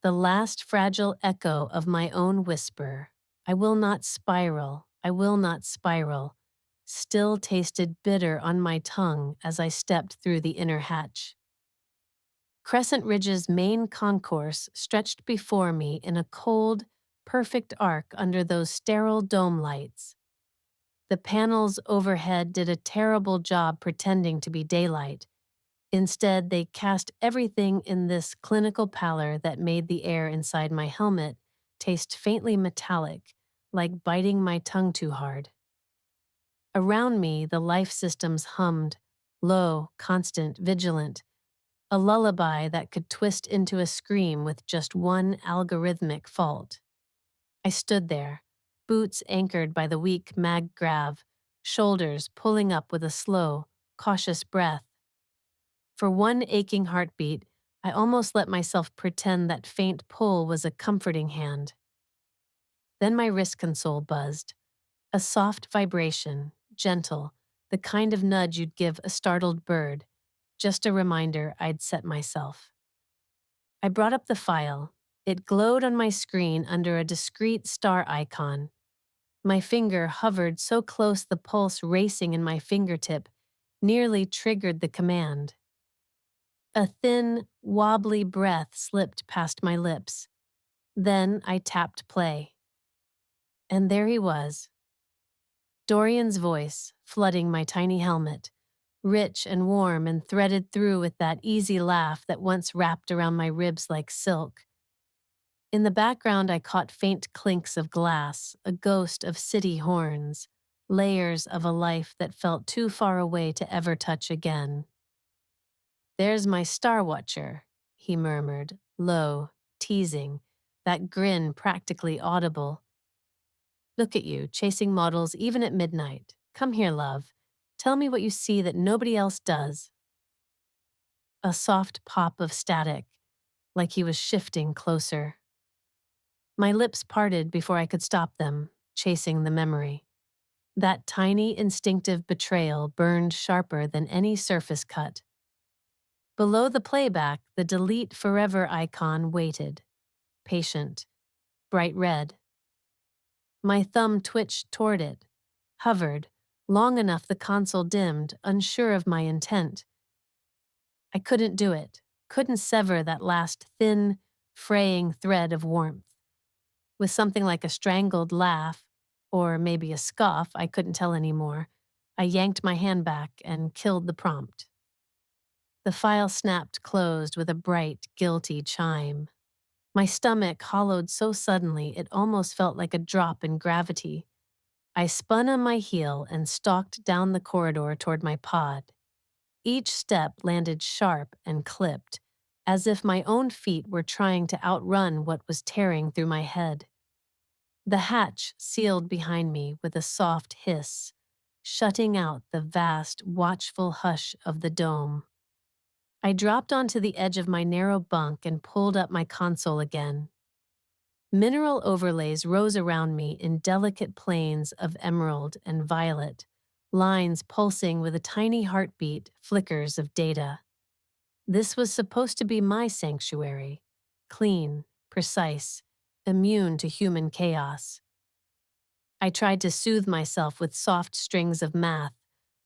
The last fragile echo of my own whisper, I will not spiral, I will not spiral, still tasted bitter on my tongue as I stepped through the inner hatch. Crescent Ridge's main concourse stretched before me in a cold, perfect arc under those sterile dome lights. The panels overhead did a terrible job pretending to be daylight. Instead, they cast everything in this clinical pallor that made the air inside my helmet taste faintly metallic, like biting my tongue too hard. Around me, the life systems hummed, low, constant, vigilant, a lullaby that could twist into a scream with just one algorithmic fault. I stood there, boots anchored by the weak mag grav, shoulders pulling up with a slow, cautious breath. For one aching heartbeat, I almost let myself pretend that faint pull was a comforting hand. Then my wrist console buzzed, a soft vibration, gentle, the kind of nudge you'd give a startled bird, just a reminder I'd set myself. I brought up the file. It glowed on my screen under a discrete star icon. My finger hovered so close the pulse racing in my fingertip nearly triggered the command. A thin, wobbly breath slipped past my lips. Then I tapped play. And there he was. Dorian's voice, flooding my tiny helmet, rich and warm and threaded through with that easy laugh that once wrapped around my ribs like silk. In the background, I caught faint clinks of glass, a ghost of city horns, layers of a life that felt too far away to ever touch again. "There's my Star Watcher," he murmured, low, teasing, that grin practically audible. "Look at you, chasing models even at midnight. Come here, love. Tell me what you see that nobody else does." A soft pop of static, like he was shifting closer. My lips parted before I could stop them, chasing the memory. That tiny instinctive betrayal burned sharper than any surface cut. Below the playback, the delete forever icon waited, patient, bright red. My thumb twitched toward it, hovered, long enough the console dimmed, unsure of my intent. I couldn't do it, couldn't sever that last thin, fraying thread of warmth. With something like a strangled laugh, or maybe a scoff, I couldn't tell anymore, I yanked my hand back and killed the prompt. The file snapped closed with a bright, guilty chime. My stomach hollowed so suddenly it almost felt like a drop in gravity. I spun on my heel and stalked down the corridor toward my pod. Each step landed sharp and clipped, as if my own feet were trying to outrun what was tearing through my head. The hatch sealed behind me with a soft hiss, shutting out the vast, watchful hush of the dome. I dropped onto the edge of my narrow bunk and pulled up my console again. Mineral overlays rose around me in delicate planes of emerald and violet, lines pulsing with a tiny heartbeat, flickers of data. This was supposed to be my sanctuary, clean, precise, immune to human chaos. I tried to soothe myself with soft strings of math,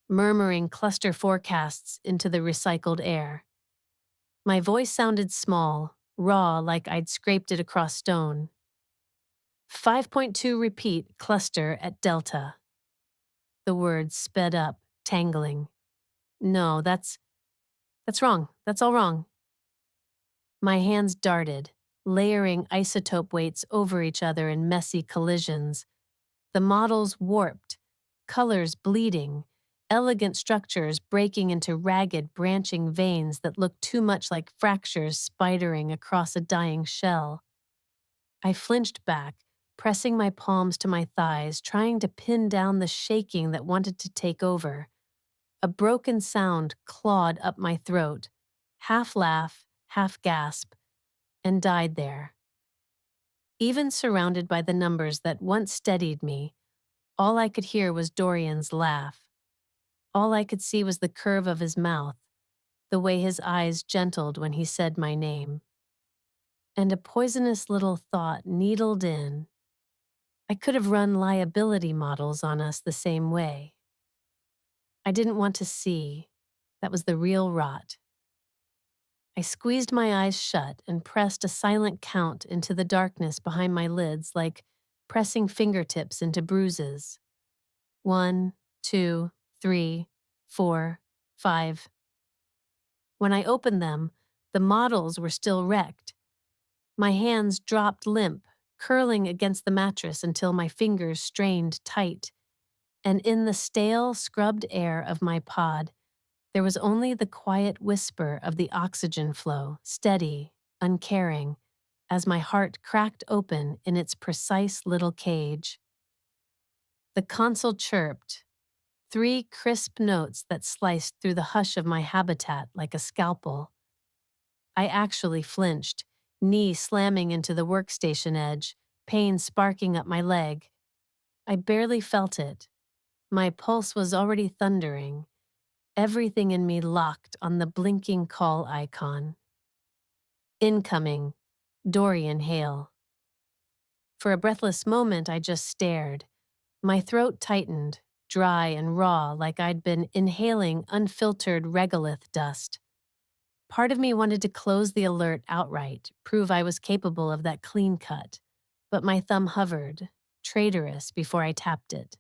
murmuring cluster forecasts into the recycled air. My voice sounded small, raw like I'd scraped it across stone. 5.2 repeat cluster at delta. The words sped up, tangling. No, that's wrong. That's all wrong. My hands darted, layering isotope weights over each other in messy collisions. The models warped, colors bleeding, elegant structures breaking into ragged, branching veins that looked too much like fractures spidering across a dying shell. I flinched back, pressing my palms to my thighs, trying to pin down the shaking that wanted to take over. A broken sound clawed up my throat, half laugh, half gasp, and died there. Even surrounded by the numbers that once steadied me, all I could hear was Dorian's laugh. All I could see was the curve of his mouth, the way his eyes gentled when he said my name. and a poisonous little thought needled in. I could have run liability models on us the same way. I didn't want to see. That was the real rot. I squeezed my eyes shut and pressed a silent count into the darkness behind my lids, like pressing fingertips into bruises. 1, 2, 3, 4, 5. When I opened them, the models were still wrecked. My hands dropped limp, curling against the mattress until my fingers strained tight. And in the stale, scrubbed air of my pod, there was only the quiet whisper of the oxygen flow, steady, uncaring, as my heart cracked open in its precise little cage. The console chirped, 3 crisp notes that sliced through the hush of my habitat like a scalpel. I actually flinched, knee slamming into the workstation edge, pain sparking up my leg. I barely felt it. My pulse was already thundering, everything in me locked on the blinking call icon. Incoming, Dorian Hale. For a breathless moment, I just stared. My throat tightened, dry and raw like I'd been inhaling unfiltered regolith dust. Part of me wanted to close the alert outright, prove I was capable of that clean cut, but my thumb hovered, traitorous, before I tapped it.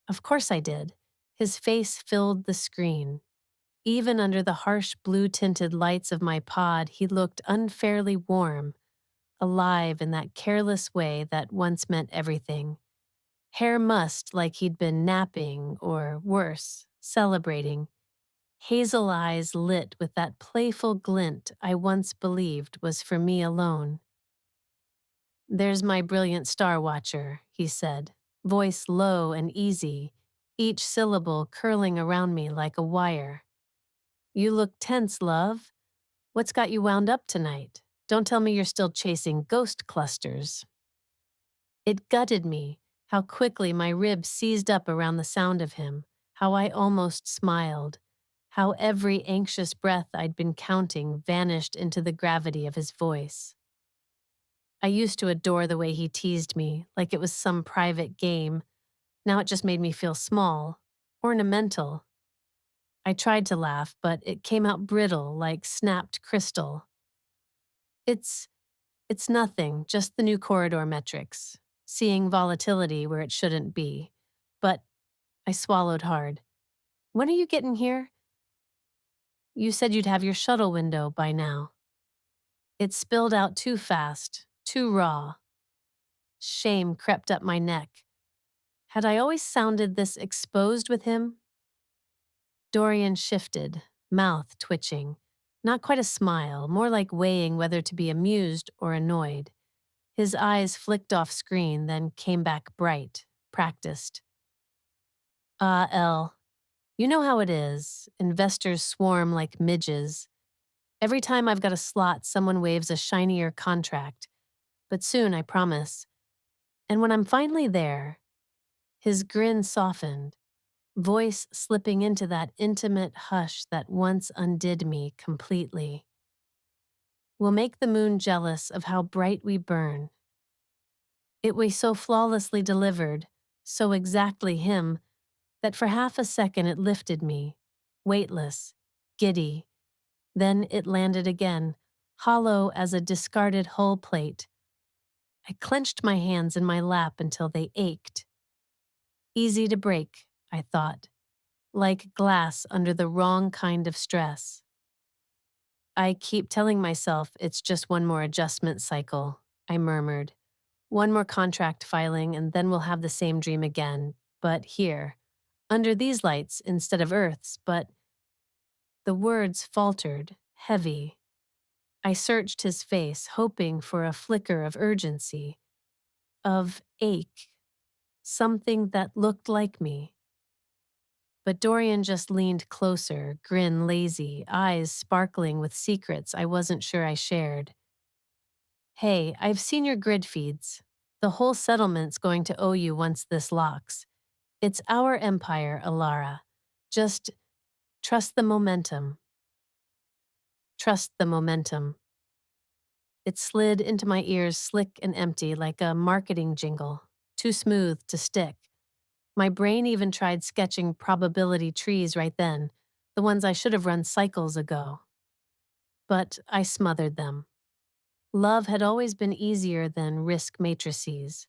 Of course I did. His face filled the screen. Even under the harsh blue-tinted lights of my pod, he looked unfairly warm, alive in that careless way that once meant everything. Hair mussed like he'd been napping, or worse, celebrating. Hazel eyes lit with that playful glint I once believed was for me alone. "There's my brilliant star watcher," he said, voice low and easy, each syllable curling around me like a wire. "You look tense, love. What's got you wound up tonight? Don't tell me you're still chasing ghost clusters." It gutted me, how quickly my ribs seized up around the sound of him, how I almost smiled, how every anxious breath I'd been counting vanished into the gravity of his voice. I used to adore the way he teased me, like it was some private game. Now it just made me feel small, ornamental. I tried to laugh, but it came out brittle, like snapped crystal. It's It's nothing, just the new corridor metrics, seeing volatility where it shouldn't be. But I swallowed hard. "When are you getting here? You said you'd have your shuttle window by now." It spilled out too fast, too raw. Shame crept up my neck. Had I always sounded this exposed with him? Dorian shifted, mouth twitching. Not quite a smile, more like weighing whether to be amused or annoyed. His eyes flicked off screen, then came back bright, practiced. Elle, you know how it is. Investors swarm like midges. Every time I've got a slot, someone waves a shinier contract. But soon, I promise. And when I'm finally there," his grin softened, voice slipping into that intimate hush that once undid me completely. "We'll make the moon jealous of how bright we burn." It was so flawlessly delivered, so exactly him, that for half a second it lifted me, weightless, giddy. Then it landed again, hollow as a discarded hull plate. I clenched my hands in my lap until they ached. Easy to break, I thought, like glass under the wrong kind of stress. "I keep telling myself it's just one more adjustment cycle," I murmured. "One more contract filing and then we'll have the same dream again, but here, under these lights instead of Earth's, but—" The words faltered, heavy. I searched his face, hoping for a flicker of urgency, of ache, something that looked like me. But Dorian just leaned closer, grin lazy, eyes sparkling with secrets I wasn't sure I shared. "Hey, I've seen your grid feeds. The whole settlement's going to owe you once this locks. It's our empire, Elara. Just trust the momentum." Trust the momentum. It slid into my ears slick and empty like a marketing jingle, too smooth to stick. My brain even tried sketching probability trees right then, the ones I should have run cycles ago. But I smothered them. Love had always been easier than risk matrices.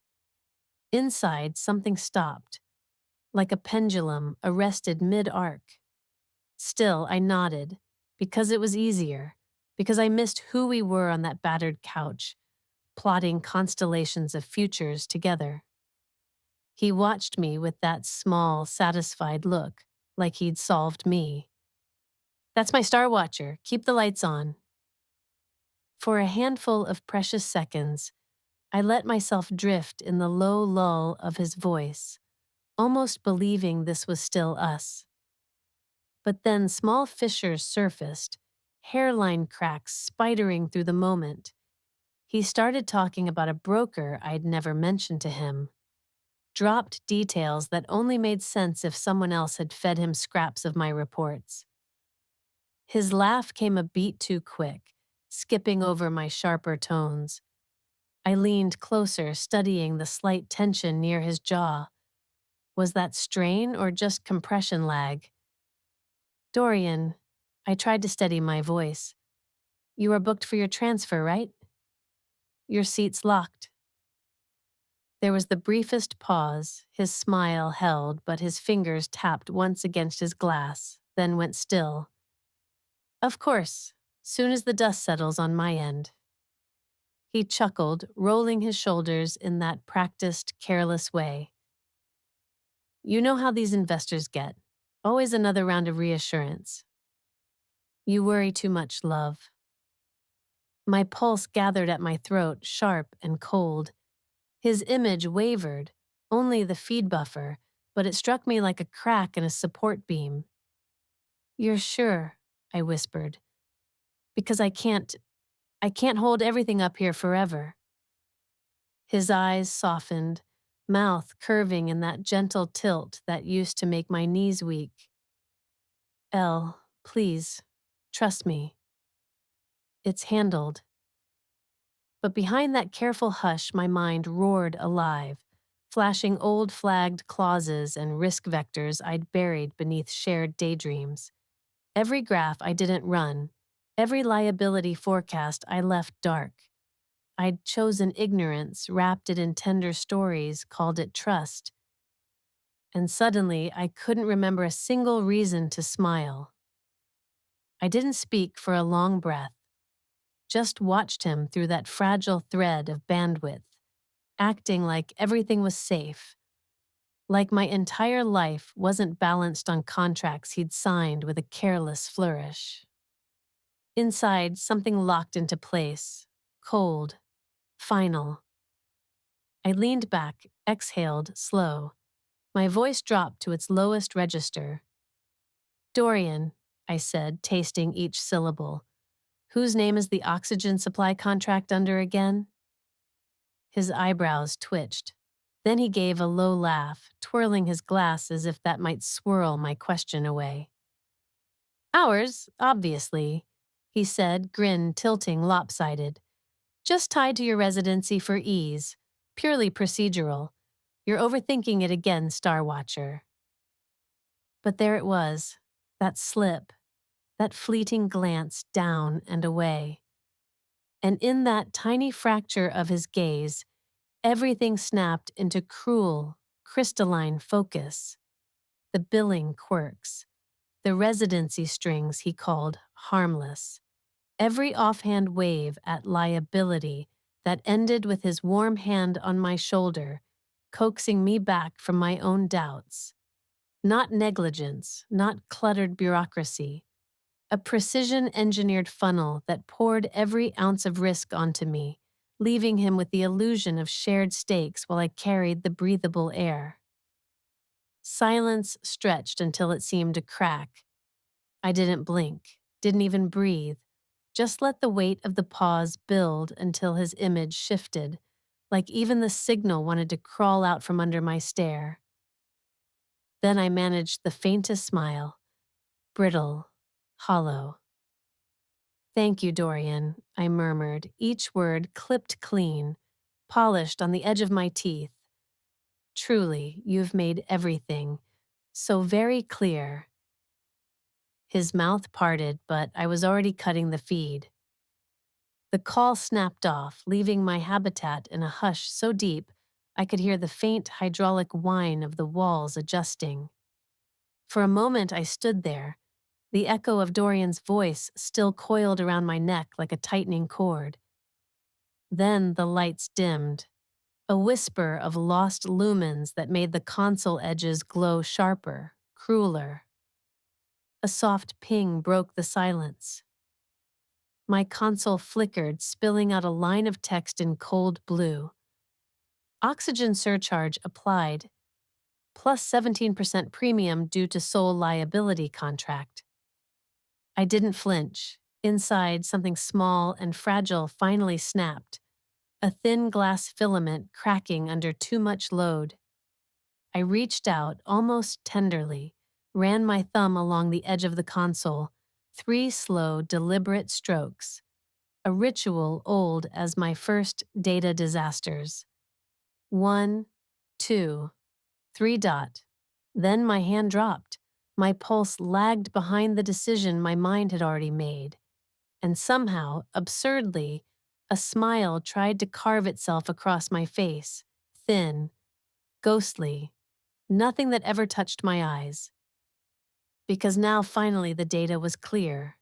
Inside, something stopped, like a pendulum arrested mid-arc. Still, I nodded, because it was easier, because I missed who we were on that battered couch, plotting constellations of futures together. He watched me with that small, satisfied look, like he'd solved me. "That's my Star Watcher. Keep the lights on." For a handful of precious seconds, I let myself drift in the low lull of his voice, almost believing this was still us. But then small fissures surfaced, hairline cracks spidering through the moment. He started talking about a broker I'd never mentioned to him. Dropped details that only made sense if someone else had fed him scraps of my reports. His laugh came a beat too quick, skipping over my sharper tones. I leaned closer, studying the slight tension near his jaw. Was that strain or just compression lag? "Dorian," I tried to steady my voice. "You are booked for your transfer, right? Your seat's locked." There was the briefest pause, his smile held, but his fingers tapped once against his glass, then went still. "Of course, soon as the dust settles on my end." He chuckled, rolling his shoulders in that practiced, careless way. "You know how these investors get. Always another round of reassurance." "You worry too much, love." My pulse gathered at my throat, sharp and cold. His image wavered, only the feed buffer, but it struck me like a crack in a support beam. "You're sure?" I whispered. "Because I can't hold everything up here forever." His eyes softened, mouth curving in that gentle tilt that used to make my knees weak. "Elle, please, trust me. It's handled." But behind that careful hush, my mind roared alive, flashing old flagged clauses and risk vectors I'd buried beneath shared daydreams. Every graph I didn't run, every liability forecast I left dark. I'd chosen ignorance, wrapped it in tender stories, called it trust. And suddenly, I couldn't remember a single reason to smile. I didn't speak for a long breath, just watched him through that fragile thread of bandwidth, acting like everything was safe, like my entire life wasn't balanced on contracts he'd signed with a careless flourish. Inside, something locked into place, cold, final. I leaned back, exhaled, slow. My voice dropped to its lowest register. "Dorian," I said, tasting each syllable. "Whose name is the oxygen supply contract under again?" His eyebrows twitched. Then he gave a low laugh, twirling his glass as if that might swirl my question away. "Ours, obviously," he said, grin tilting lopsided. "Just tied to your residency for ease. Purely procedural. You're overthinking it again, Star Watcher." But there it was, that slip, that fleeting glance down and away. And in that tiny fracture of his gaze, everything snapped into cruel, crystalline focus. The billing quirks, the residency strings he called harmless, every offhand wave at liability that ended with his warm hand on my shoulder, coaxing me back from my own doubts. Not negligence, not cluttered bureaucracy, a precision-engineered funnel that poured every ounce of risk onto me, leaving him with the illusion of shared stakes while I carried the breathable air. Silence stretched until it seemed to crack. I didn't blink, didn't even breathe, just let the weight of the pause build until his image shifted, like even the signal wanted to crawl out from under my stare. Then I managed the faintest smile, brittle, hollow. Thank you, Dorian, I murmured, each word clipped clean, polished on the edge of my teeth. Truly, you've made everything so very clear. His mouth parted, but I was already cutting the feed. The call snapped off, leaving my habitat in a hush so deep I could hear the faint hydraulic whine of the walls adjusting. For a moment I stood there, the echo of Dorian's voice still coiled around my neck like a tightening cord. Then the lights dimmed, a whisper of lost lumens that made the console edges glow sharper, crueler. A soft ping broke the silence. My console flickered, spilling out a line of text in cold blue. Oxygen surcharge applied, plus 17% premium due to sole liability contract. I didn't flinch. Inside, something small and fragile finally snapped, a thin glass filament cracking under too much load. I reached out, almost tenderly, ran my thumb along the edge of the console, 3 slow, deliberate strokes, a ritual old as my first data disasters. 1, 2, 3 dot. Then my hand dropped. My pulse lagged behind the decision my mind had already made. And somehow, absurdly, a smile tried to carve itself across my face, thin, ghostly, nothing that ever touched my eyes. Because now finally the data was clear.